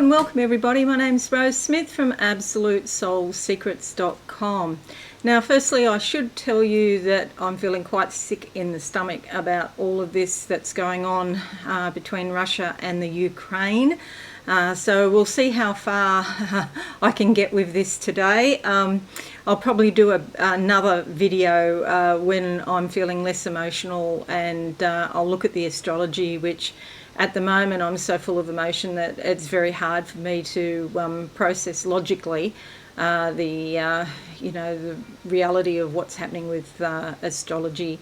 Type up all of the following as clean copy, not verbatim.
and welcome everybody. My name's Rose Smith from AbsoluteSoulSecrets.com. Now firstly I should tell you that I'm feeling quite sick in the stomach about all of this that's going on between Russia and the Ukraine. So we'll see how far I can get with this today. I'll probably do another video when I'm feeling less emotional, and I'll look at the astrology, which at the moment I'm so full of emotion that it's very hard for me to process logically the reality of what's happening with astrology.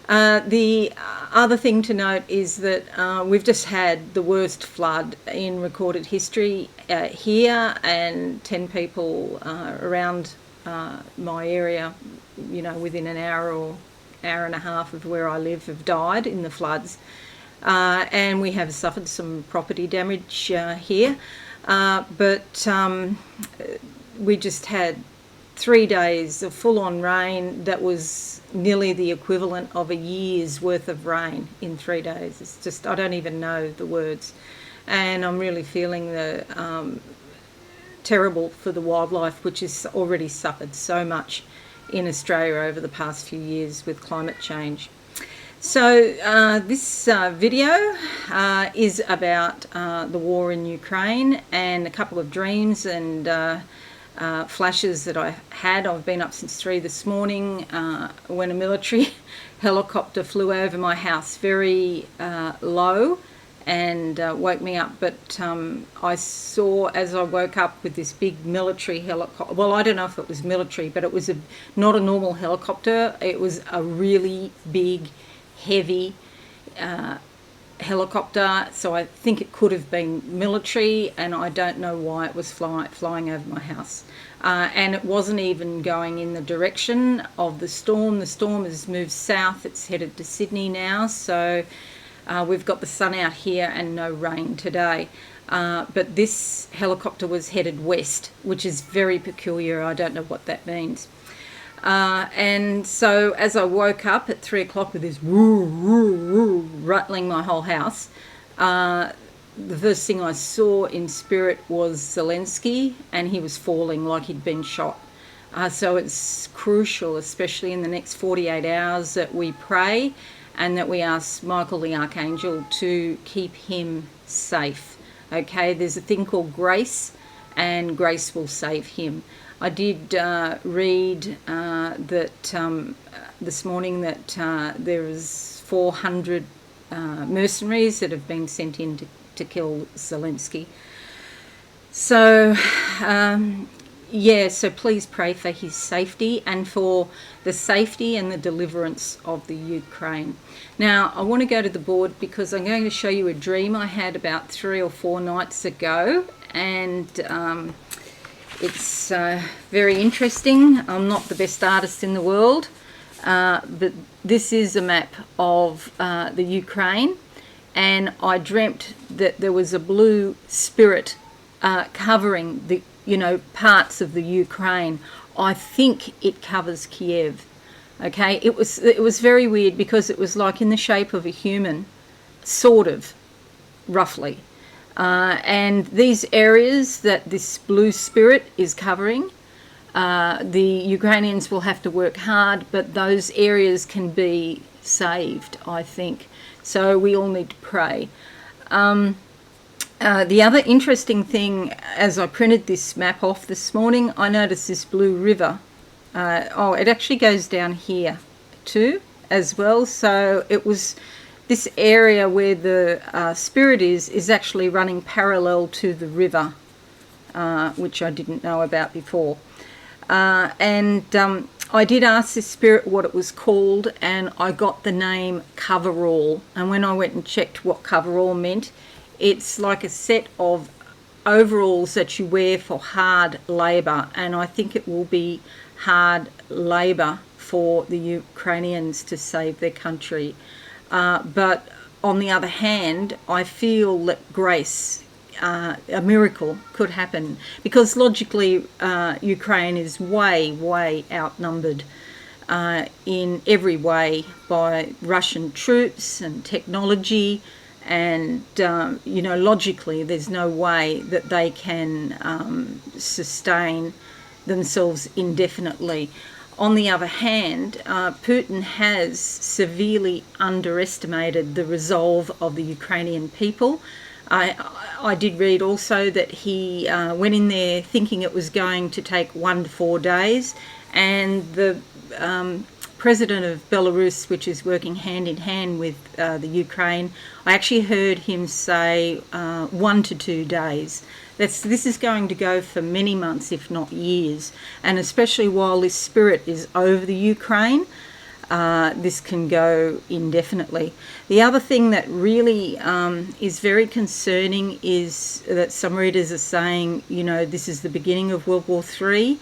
The other thing to note is that we've just had the worst flood in recorded history here, and 10 people around my area, within an hour or hour and a half of where I live, have died in the floods. And we have suffered some property damage here, but we just had 3 days of full-on rain that was nearly the equivalent of a year's worth of rain in 3 days. It's just, I don't even know the words, and I'm really feeling the terrible for the wildlife, which has already suffered so much in Australia over the past few years with climate change. So this video is about the war in Ukraine and a couple of dreams and flashes that I had. I've been up since 3 this morning when a military helicopter flew over my house very low and woke me up, but I saw, as I woke up, with this big military helicopter. Well, I don't know if it was military, but it was not a normal helicopter. It was a really big, heavy helicopter, so I think it could have been military, and I don't know why it was flying over my house. And it wasn't even going in the direction of the storm. The storm has moved south. It's headed to Sydney now, so we've got the sun out here and no rain today. But this helicopter was headed west, which is very peculiar. I don't know what that means. And so as I woke up at 3 o'clock with this woo, woo, woo, rattling my whole house, the first thing I saw in spirit was Zelenskyy, and he was falling like he'd been shot. So it's crucial, especially in the next 48 hours, that we pray and that we ask Michael the Archangel to keep him safe. Okay, there's a thing called grace, and grace will save him. I did read that this morning that there is 400 mercenaries that have been sent in to kill Zelenskyy. So, so please pray for his safety and for the safety and the deliverance of the Ukraine. Now, I want to go to the board because I'm going to show you a dream I had about 3 or 4 nights ago, and it's very interesting. I'm not the best artist in the world, but this is a map of the Ukraine, and I dreamt that there was a blue spirit covering the parts of the Ukraine. I think it covers Kiev. Okay, it was very weird because it was like in the shape of a human, sort of, roughly. And these areas that this blue spirit is covering, the Ukrainians will have to work hard, but those areas can be saved, I think. So we all need to pray. The other interesting thing, as I printed this map off this morning, I noticed this blue river. It actually goes down here too as well. So it was this area where the spirit is actually running parallel to the river, which I didn't know about before. I did ask this spirit what it was called, and I got the name coverall. And when I went and checked what coverall meant, it's like a set of overalls that you wear for hard labour, and I think it will be hard labour for the Ukrainians to save their country. But on the other hand, I feel that grace, a miracle could happen, because logically Ukraine is way outnumbered in every way by Russian troops and technology And, logically, there's no way that they can sustain themselves indefinitely. On the other hand, Putin has severely underestimated the resolve of the Ukrainian people. I did read also that he went in there thinking it was going to take 1 to 4 days, and the president of Belarus, which is working hand in hand with the Ukraine, I actually heard him say 1 to 2 days. This is going to go for many months, if not years, and especially while this spirit is over the Ukraine, this can go indefinitely. The other thing that really is very concerning is that some readers are saying, this is the beginning of World War III,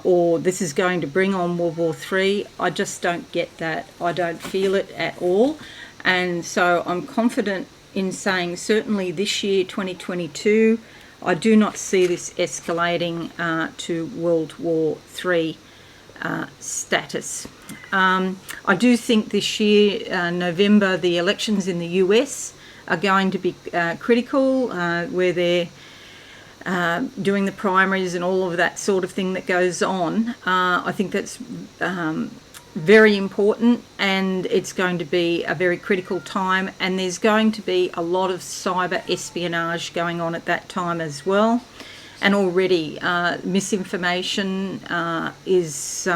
or this is going to bring on World War III. I just don't get that. I don't feel it at all. And so I'm confident in saying certainly this year, 2022, I do not see this escalating to World War III status. I do think this year, November, the elections in the US are going to be critical, where they're doing the primaries and all of that sort of thing that goes on. I think that's very important, and it's going to be a very critical time, and there's going to be a lot of cyber espionage going on at that time as well. And already misinformation is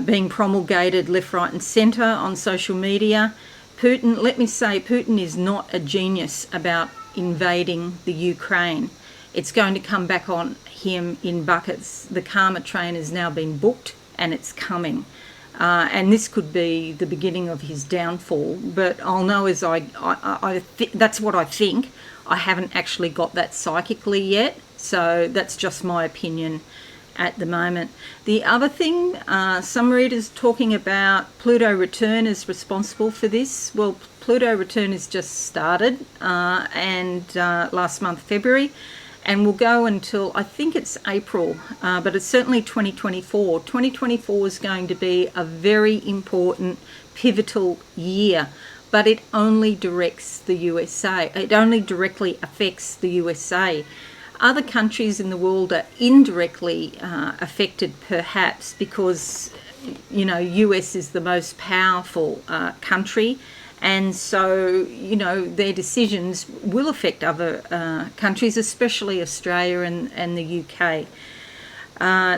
being promulgated left, right and centre on social media. Putin, let me say, Putin is not a genius about invading the Ukraine. It's going to come back on him in buckets. The karma train has now been booked, and it's coming. And this could be the beginning of his downfall. But I'll know as that's what I think. I haven't actually got that psychically yet, so that's just my opinion at the moment. The other thing, some readers talking about Pluto Return is responsible for this. Well, Pluto Return has just started, and last month, February, and will go until, I think it's April, but it's certainly 2024. 2024 is going to be a very important, pivotal year, but it only directs the USA. It only directly affects the USA. Other countries in the world are indirectly affected, perhaps, because, US is the most powerful country, and so, their decisions will affect other countries, especially Australia and the UK.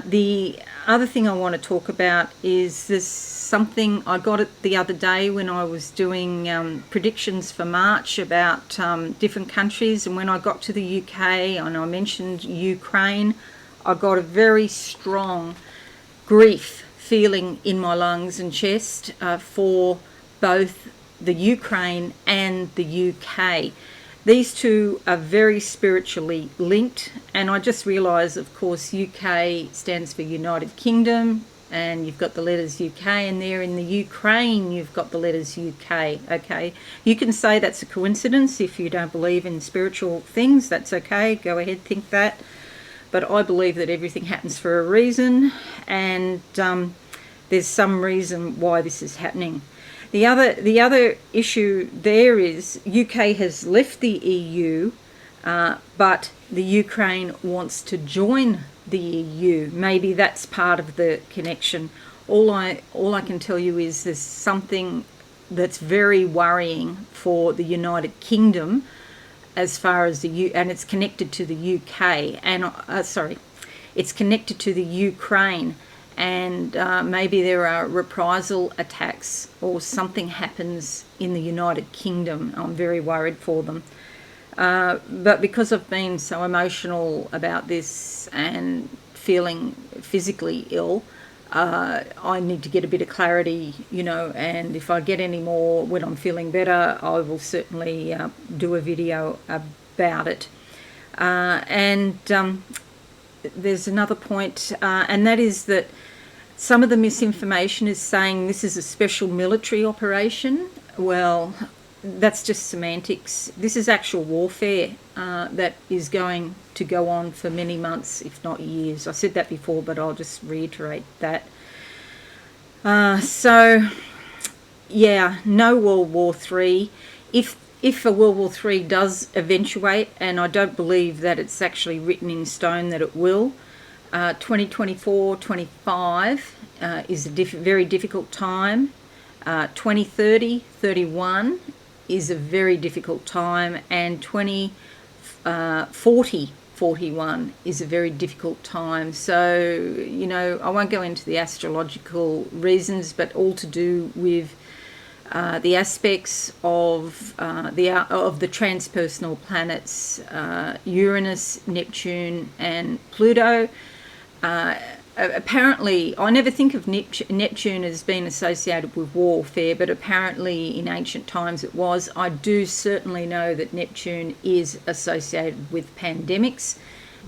The other thing I want to talk about is this something I got it the other day when I was doing predictions for March about different countries, and when I got to the UK and I mentioned Ukraine, I got a very strong grief feeling in my lungs and chest for both the Ukraine and the UK. These two are very spiritually linked, and I just realised, of course, UK stands for United Kingdom, and you've got the letters UK, and there in the Ukraine you've got the letters UK. Okay, you can say that's a coincidence if you don't believe in spiritual things. That's okay, go ahead, think that, but I believe that everything happens for a reason, and there's some reason why this is happening. The other issue there is UK has left the EU, but the Ukraine wants to join the EU. Maybe that's part of the connection. All I can tell you is there's something that's very worrying for the United Kingdom, as far as and it's connected to the UK, and it's connected to the Ukraine. And maybe there are reprisal attacks or something happens in the United Kingdom. I'm very worried for them. But because I've been so emotional about this and feeling physically ill, I need to get a bit of clarity, and if I get any more when I'm feeling better, I will certainly do a video about it. And there's another point, and that is that some of the misinformation is saying this is a special military operation. Well, that's just semantics. This is actual warfare that is going to go on for many months, if not years. I said that before, but I'll just reiterate that. So, yeah, no World War III. if a World War III does eventuate, and I don't believe that it's actually written in stone that it will, 2024-25 is a very difficult time. 2030-31 is a very difficult time, and 2040-41 is a very difficult time. So, you know, I won't go into the astrological reasons, but all to do with the aspects of the transpersonal planets, Uranus, Neptune, and Pluto. Apparently, I never think of Neptune as being associated with warfare, but apparently in ancient times it was. I do certainly know that Neptune is associated with pandemics,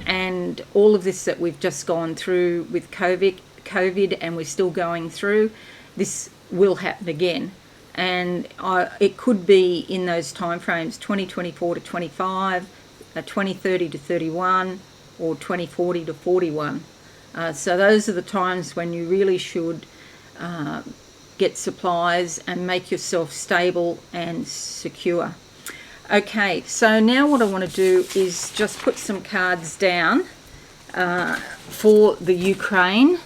and all of this that we've just gone through with COVID, and we're still going through, this will happen again. And it could be in those time frames, 2024-25, 2030-31, or 2040-41. So those are the times when you really should get supplies and make yourself stable and secure. Okay, so now what I want to do is just put some cards down for the Ukraine,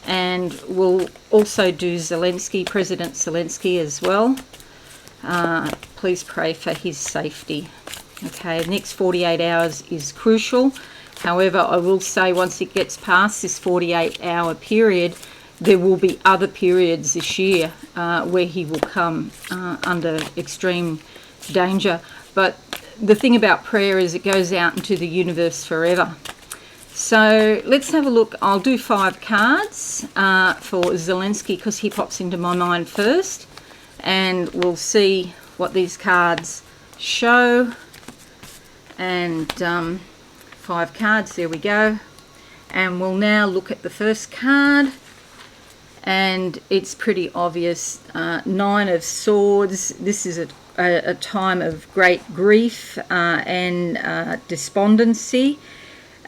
and we'll also do Zelenskyy, President Zelenskyy as well. Please pray for his safety. Okay, the next 48 hours is crucial. However, I will say once it gets past this 48-hour period, there will be other periods this year where he will come under extreme danger. But the thing about prayer is it goes out into the universe forever. So let's have a look. I'll do 5 cards for Zelenskyy because he pops into my mind first. And we'll see what these cards show. And 5 cards, there we go. And we'll now look at the first card, and it's pretty obvious. 9 of Swords. This is a time of great grief and despondency,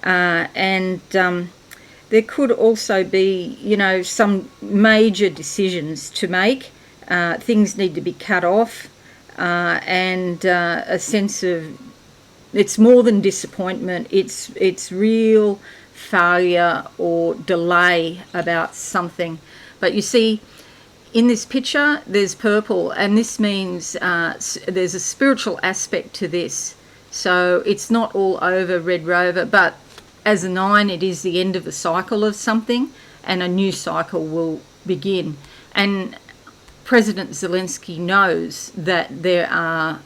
and there could also be, you know, some major decisions to make. Things need to be cut off, and a sense of, it's more than disappointment, it's real failure or delay about something. But you see, in this picture, there's purple, and this means there's a spiritual aspect to this. So it's not all over Red Rover, but as a 9, it is the end of a cycle of something, and a new cycle will begin. And President Zelenskyy knows that there are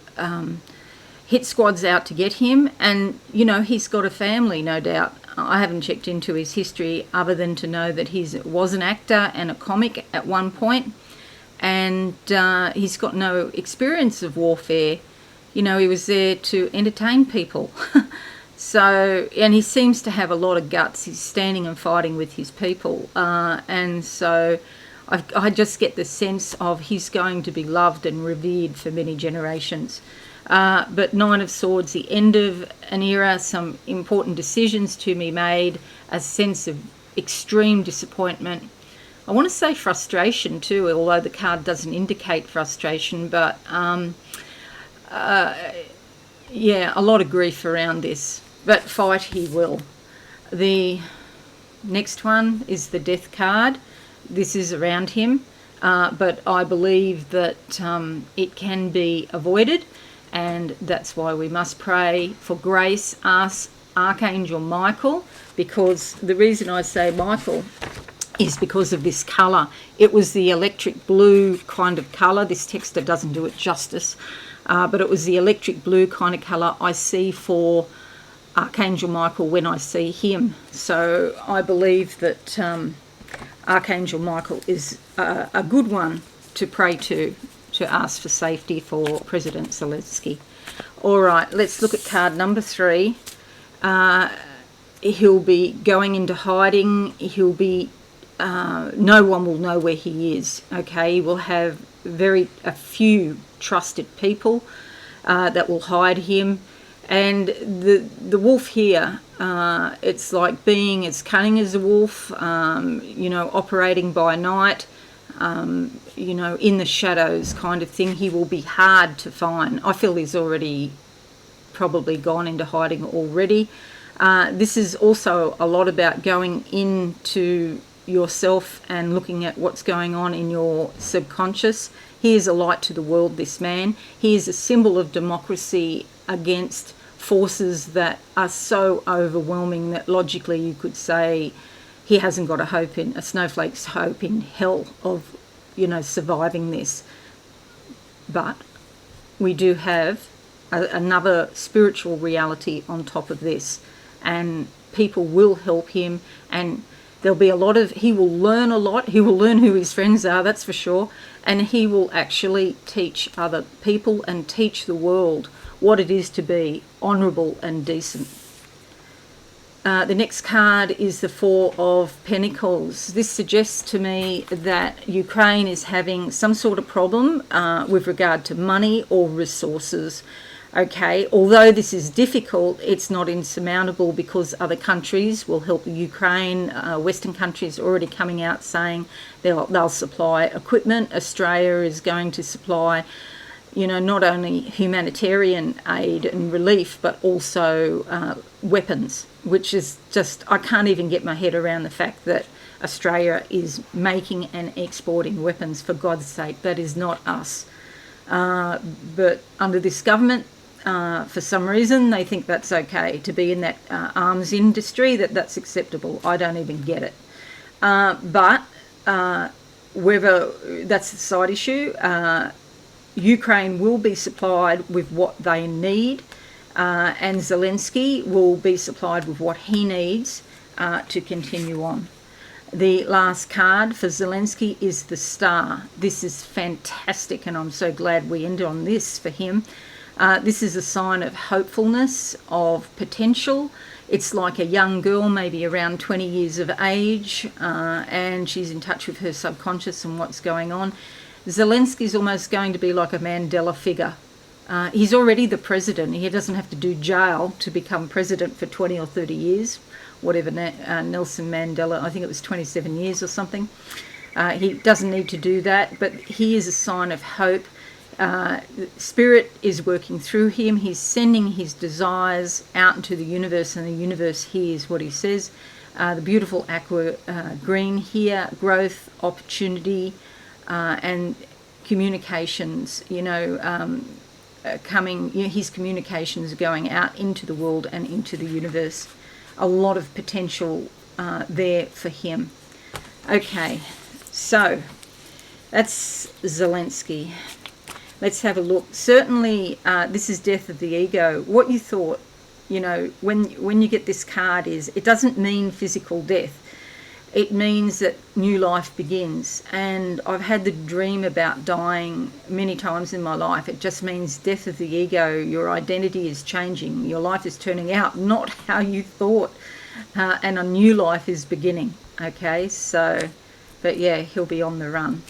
hit squads out to get him, and you know, he's got a family, no doubt. I haven't checked into his history other than to know that he was an actor and a comic at one point, and he's got no experience of warfare. You know, he was there to entertain people. So, and he seems to have a lot of guts. He's standing and fighting with his people, and so I just get the sense of he's going to be loved and revered for many generations. But 9 of Swords, the end of an era, some important decisions to be made, a sense of extreme disappointment. I want to say frustration too, although the card doesn't indicate frustration, but yeah, a lot of grief around this. But fight he will. The next one is the Death card. This is around him, but I believe that it can be avoided. And that's why we must pray for grace, ask Archangel Michael, because the reason I say Michael is because of this colour. It was the electric blue kind of colour. This texture doesn't do it justice, but it was the electric blue kind of colour I see for Archangel Michael when I see him. So I believe that Archangel Michael is a good one to pray to ask for safety for President Zelenskyy. All right, let's look at card number 3. He'll be going into hiding. He'll be, no one will know where he is. Okay, he will have a few trusted people that will hide him. And the wolf here, it's like being as cunning as a wolf, you know, operating by night. you know, in the shadows kind of thing. He will be hard to find. I feel he's already probably gone into hiding already. This is also a lot about going into yourself and looking at what's going on in your subconscious. He is a light to the world, this man. He is a symbol of democracy against forces that are so overwhelming that logically you could say he hasn't got a snowflake's hope in hell of, you know, surviving this. But we do have another spiritual reality on top of this, and people will help him, and there'll be he will learn a lot. He will learn who his friends are, that's for sure, and he will actually teach other people and teach the world what it is to be honourable and decent. The next card is the Four of Pentacles. This suggests to me that Ukraine is having some sort of problem with regard to money or resources. Okay, although this is difficult, it's not insurmountable because other countries will help Ukraine. Western countries are already coming out saying they'll supply equipment. Australia is going to supply, you know, not only humanitarian aid and relief, but also weapons, which is just, I can't even get my head around the fact that Australia is making and exporting weapons, for God's sake. That is not us. But under this government, for some reason, they think that's okay to be in that arms industry, that's acceptable. I don't even get it. But whether that's a side issue, Ukraine will be supplied with what they need, and Zelenskyy will be supplied with what he needs to continue on. The last card for Zelenskyy is the Star. This is fantastic, and I'm so glad we end on this for him. This is a sign of hopefulness, of potential. It's like a young girl, maybe around 20 years of age, and she's in touch with her subconscious and what's going on. Zelenskyy is almost going to be like a Mandela figure. He's already the president. He doesn't have to do jail to become president for 20 or 30 years, whatever Nelson Mandela, I think it was 27 years or something. He doesn't need to do that, but he is a sign of hope. Spirit is working through him. He's sending his desires out into the universe, and the universe hears what he says. The beautiful aqua green here, growth, opportunity, and communications, you know, coming, you know, his communications going out into the world and into the universe. A lot of potential there for him. Okay, so that's Zelenskyy. Let's have a look. Certainly, this is death of the ego. What you thought, you know, when you get this card is, it doesn't mean physical death. It means that new life begins. And I've had the dream about dying many times in my life. It just means death of the ego. Your identity is changing. Your life is turning out not how you thought. And a new life is beginning. Okay, so, but yeah, he'll be on the run.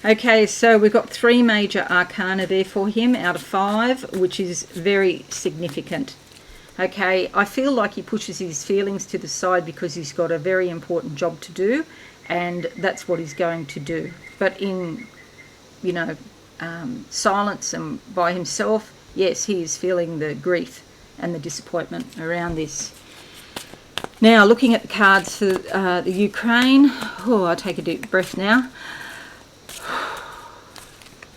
Okay, so we've got 3 major arcana there for him out of 5, which is very significant. Okay, I feel like he pushes his feelings to the side because he's got a very important job to do, and that's what he's going to do. But in, you know, silence and by himself, yes, he is feeling the grief and the disappointment around this. Now, looking at the cards for the Ukraine, oh, I'll take a deep breath now.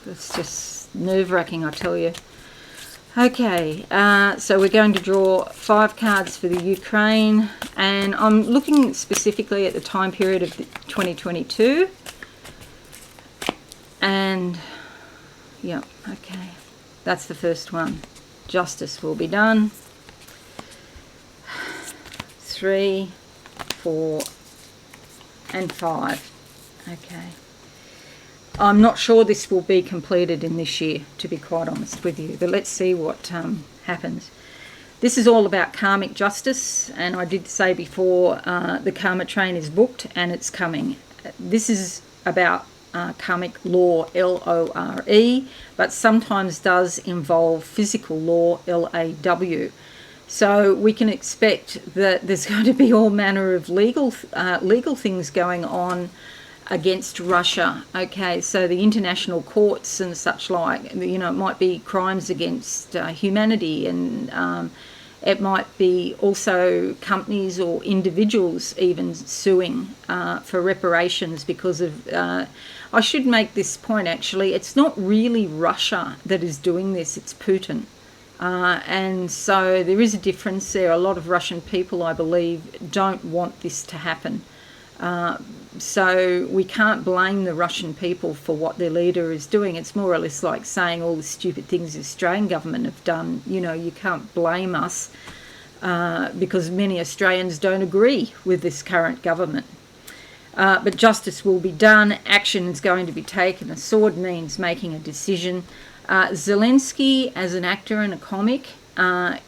It's just nerve-wracking, I tell you. Okay, so we're going to draw 5 cards for the Ukraine, and I'm looking specifically at the time period of 2022. And, yeah, okay, that's the first one. Justice will be done. 3, 4, and 5. Okay. I'm not sure this will be completed in this year, to be quite honest with you, but let's see what happens. This is all about karmic justice, and I did say before the karma train is booked and it's coming. This is about karmic law, L-O-R-E, but sometimes does involve physical law, L-A-W. So we can expect that there's going to be all manner of legal things going on against Russia. Okay, so the international courts and such like, you know, it might be crimes against humanity, and it might be also companies or individuals even suing for reparations because of... I should make this point actually, it's not really Russia that is doing this, it's Putin. And so there is a difference there. A lot of Russian people, I believe, don't want this to happen. So we can't blame the Russian people for what their leader is doing. It's more or less like saying all the stupid things the Australian government have done. You know, you can't blame us because many Australians don't agree with this current government. But justice will be done. Action is going to be taken. A sword means making a decision. Zelenskyy, as an actor and a comic,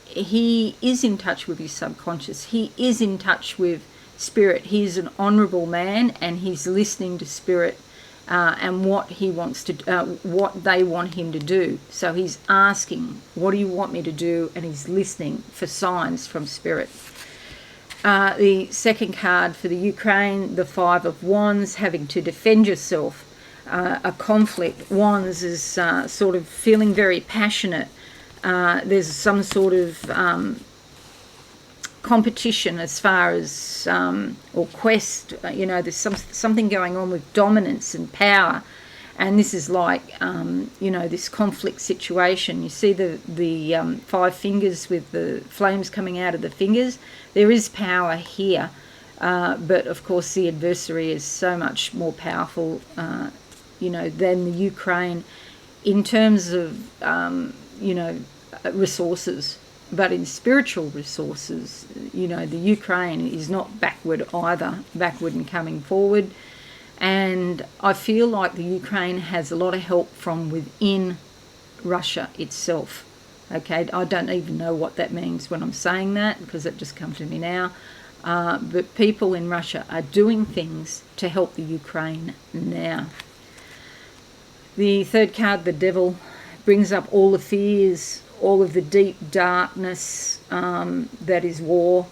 he is in touch with his subconscious. He is in touch with spirit. He's an honourable man, and he's listening to spirit and what he wants to, what they want him to do. So he's asking, "What do you want me to do?" And he's listening for signs from spirit. The second card for the Ukraine, the Five of Wands, having to defend yourself. A conflict. Wands is sort of feeling very passionate. There's some sort of competition as far as, or quest, you know, there's something going on with dominance and power. And this is like, you know, this conflict situation. You see the five fingers with the flames coming out of the fingers. There is power here. But of course the adversary is so much more powerful, you know, than the Ukraine in terms of, you know, resources. But in spiritual resources, you know, the Ukraine is not backward either, backward and coming forward. And I feel like the Ukraine has a lot of help from within Russia itself. Okay, I don't even know what that means when I'm saying that, because it just comes to me now. But people in Russia are doing things to help the Ukraine now. The third card, the Devil, brings up all the fears, all of the deep darkness that is war,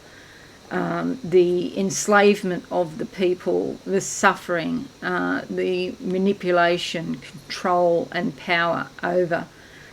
the enslavement of the people, the suffering, the manipulation, control and power over.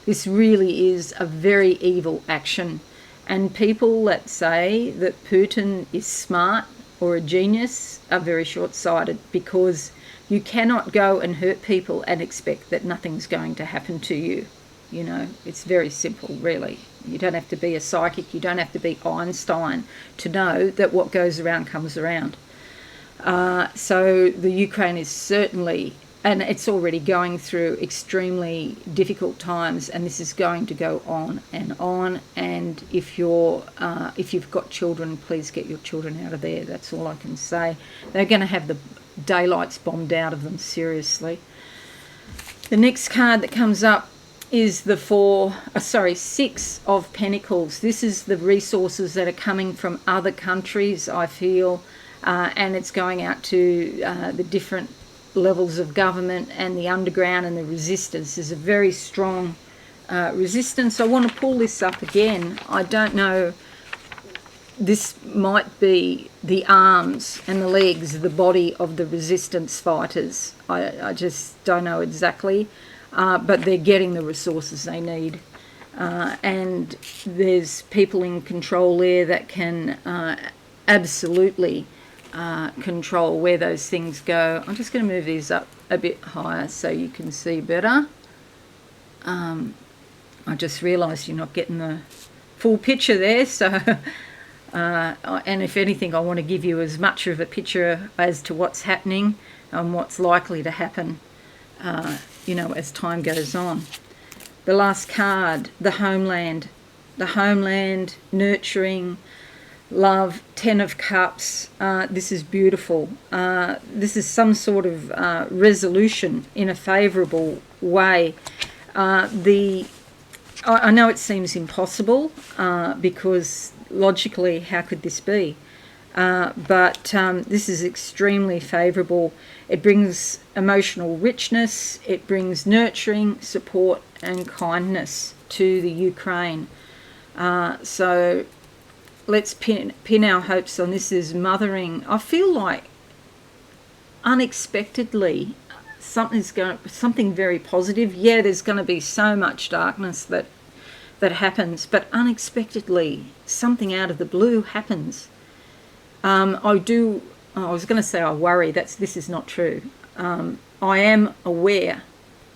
This really is a very evil action. And people that say that Putin is smart or a genius are very short-sighted, because you cannot go and hurt people and expect that nothing's going to happen to you. You know, it's very simple, really. You don't have to be a psychic, you don't have to be Einstein to know that what goes around comes around. So the Ukraine is certainly, and it's already going through extremely difficult times, and this is going to go on. And if you've got children, please get your children out of there. That's all I can say. They're going to have the daylights bombed out of them, seriously. The next card that comes up is the Six of Pentacles. This is the resources that are coming from other countries, I feel, and it's going out to the different levels of government and the underground and the resistance. There's a very strong resistance. I want to pull this up again. I don't know, this might be the arms and the legs, the body of the resistance fighters. I just don't know exactly. But they're getting the resources they need. And there's people in control there that can absolutely control where those things go. I'm just going to move these up a bit higher so you can see better. I just realised you're not getting the full picture there, so and if anything, I want to give you as much of a picture as to what's happening and what's likely to happen, you know, as time goes on. The last card, the homeland. The homeland, nurturing, love, 10 of Cups. This is beautiful. This is some sort of resolution in a favourable way. I know it seems impossible because logically, how could this be? But this is extremely favourable. It brings emotional richness, it brings nurturing, support and kindness to the Ukraine. So let's pin our hopes on this. Is mothering. I feel like unexpectedly something very positive. Yeah, there's going to be so much darkness that happens, but unexpectedly something out of the blue happens. I was going to say I worry. This is not true. I am aware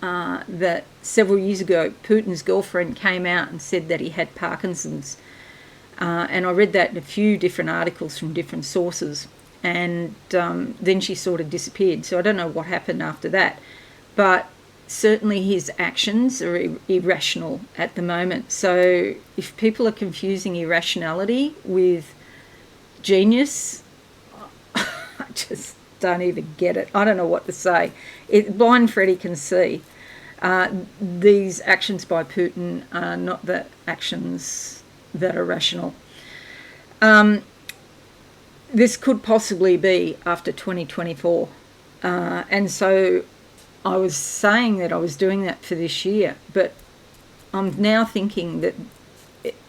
that several years ago Putin's girlfriend came out and said that he had Parkinson's, and I read that in a few different articles from different sources, and then she sort of disappeared. So I don't know what happened after that, but certainly his actions are irrational at the moment. So if people are confusing irrationality with genius, I just don't even get it. I don't know what to say. Blind Freddy can see. These actions by Putin are not the actions that are rational. This could possibly be after 2024. And so I was saying that I was doing that for this year, but I'm now thinking that,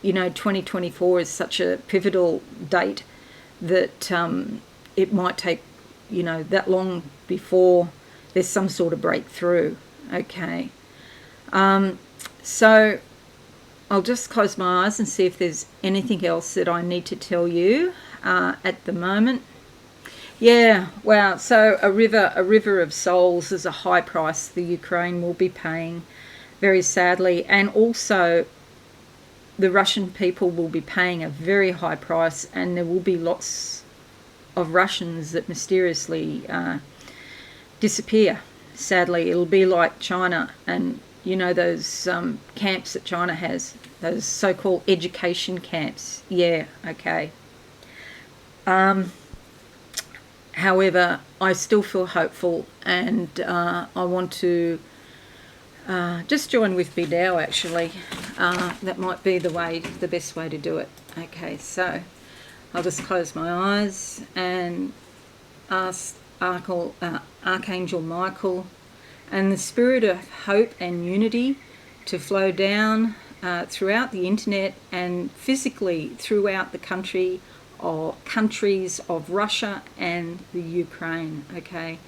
2024 is such a pivotal date that it might take, that long before there's some sort of breakthrough. Okay. So I'll just close my eyes and see if there's anything else that I need to tell you at the moment. Yeah, wow. So a river of souls is a high price the Ukraine will be paying, very sadly. And also the Russian people will be paying a very high price, and there will be lots of Russians that mysteriously disappear. Sadly, it'll be like China and, those camps that China has, those so-called education camps. Yeah, okay. However, I still feel hopeful, and I want to just join with me now, actually. That might be the best way to do it. Okay, so I'll just close my eyes and ask Archangel Michael and the spirit of hope and unity to flow down throughout the internet and physically throughout the countries of Russia and the Ukraine. Okay,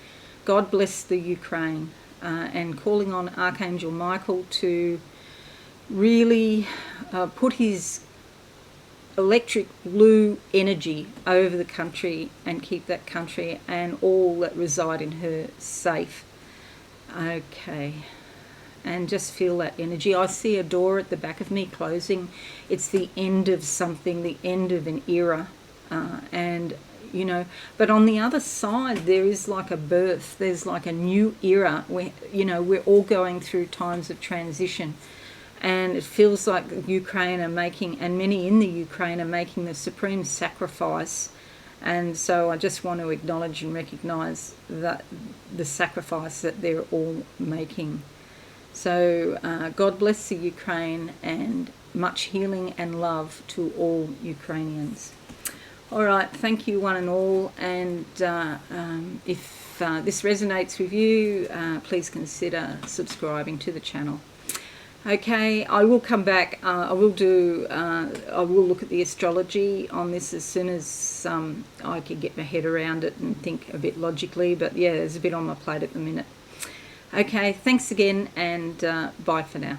God bless the Ukraine, and calling on Archangel Michael to really put his electric blue energy over the country and keep that country and all that reside in her safe. Okay, and just feel that energy. I see a door at the back of me closing. It's the end of something, the end of an era. And but on the other side there is like a birth, there's like a new era where we're all going through times of transition, and it feels like Ukraine are making, and many in the Ukraine are making, the supreme sacrifice. And so I just want to acknowledge and recognize that the sacrifice that they're all making. So God bless the Ukraine, and much healing and love to all Ukrainians. All right, thank you one and all, and if this resonates with you, please consider subscribing to the channel. Okay, I will come back. I will look at the astrology on this as soon as I can get my head around it and think a bit logically, but yeah, there's a bit on my plate at the minute. Okay, thanks again, and bye for now.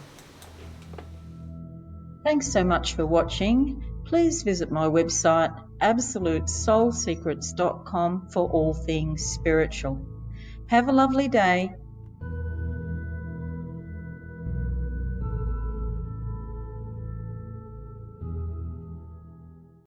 Thanks so much for watching. Please visit my website absolutesoulsecrets.com for all things spiritual. Have a lovely day.